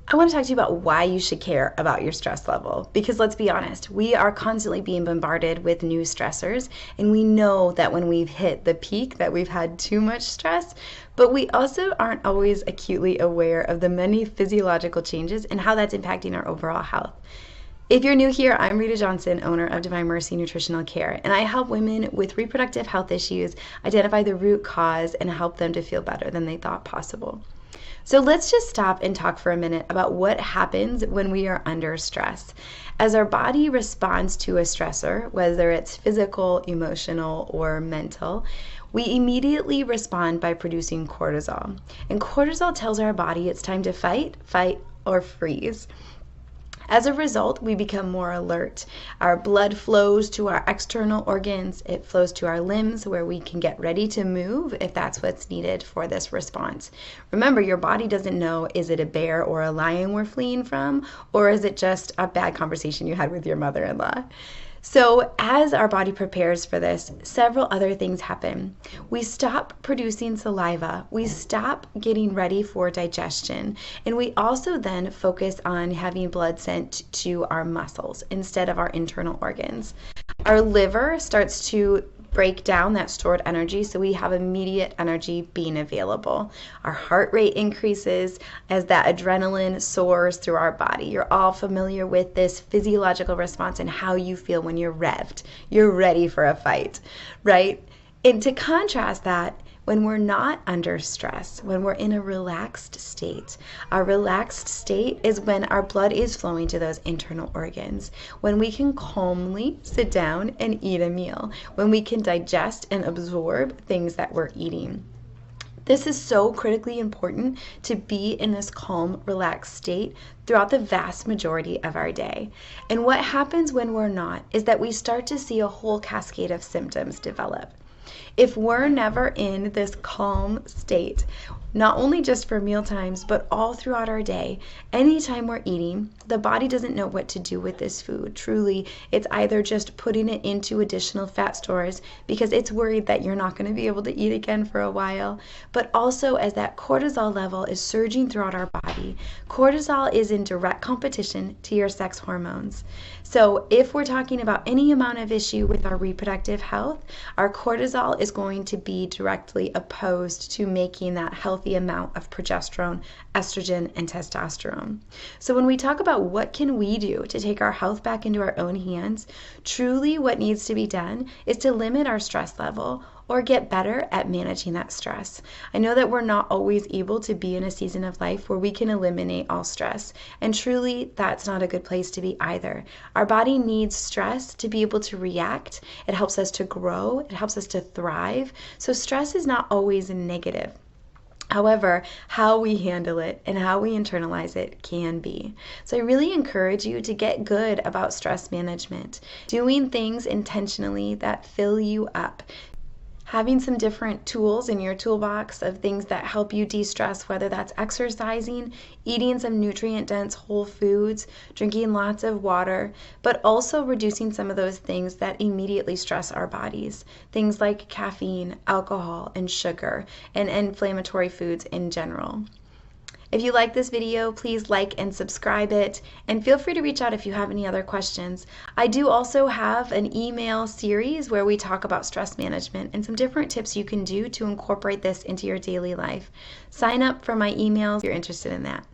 I want to talk to you about why you should care about your stress level. Because let's be honest, we are constantly being bombarded with new stressors, and we know that when we've hit the peak that we've had too much stress, but we also aren't always acutely aware of the many physiological changes and how that's impacting our overall health. If you're new here, I'm Rita Johnson, owner of Divine Mercy Nutritional Care, and I help women with reproductive health issues identify the root cause and help them to feel better than they thought possible. So let's just stop and talk for a minute about what happens when we are under stress. As our body responds to a stressor, whether it's physical, emotional, or mental, we immediately respond by producing cortisol. And cortisol tells our body it's time to fight, or freeze. As a result, we become more alert. Our blood flows to our external organs. It flows to our limbs where we can get ready to move if that's what's needed for this response. Remember, your body doesn't know, is it a bear or a lion we're fleeing from, or is it just a bad conversation you had with your mother-in-law? So as our body prepares for this, several other things happen. We stop producing saliva, we stop getting ready for digestion, and we also then focus on having blood sent to our muscles instead of our internal organs. Our liver starts to break down that stored energy so we have immediate energy being available. Our heart rate increases as that adrenaline soars through our body. You're all familiar with this physiological response and how you feel when you're revved. You're ready for a fight, right? And to contrast that, when we're not under stress, when we're in a relaxed state, our relaxed state is when our blood is flowing to those internal organs, when we can calmly sit down and eat a meal, when we can digest and absorb things that we're eating. This is so critically important to be in this calm, relaxed state throughout the vast majority of our day. And what happens when we're not is that we start to see a whole cascade of symptoms develop. If we're never in this calm state, not only just for meal times, but all throughout our day, anytime we're eating, the body doesn't know what to do with this food. Truly, it's either just putting it into additional fat stores because it's worried that you're not going to be able to eat again for a while, but also as that cortisol level is surging throughout our body. Cortisol is in direct competition to your sex hormones. So if we're talking about any amount of issue with our reproductive health, our cortisol is going to be directly opposed to making that healthy amount of progesterone, estrogen, and testosterone. So when we talk about what can we do to take our health back into our own hands, truly what needs to be done is to limit our stress level or get better at managing that stress. I know that we're not always able to be in a season of life where we can eliminate all stress, and truly that's not a good place to be either. Our body needs stress to be able to react. It helps us to grow, it helps us to thrive. So stress is not always negative. However, how we handle it and how we internalize it can be. So I really encourage you to get good about stress management, doing things intentionally that fill you up. Having some different tools in your toolbox of things that help you de-stress, whether that's exercising, eating some nutrient-dense whole foods, drinking lots of water, but also reducing some of those things that immediately stress our bodies. Things like caffeine, alcohol, and sugar, and inflammatory foods in general. If you like this video, please like and subscribe it, and feel free to reach out if you have any other questions. I do also have an email series where we talk about stress management and some different tips you can do to incorporate this into your daily life. Sign up for my emails if you're interested in that.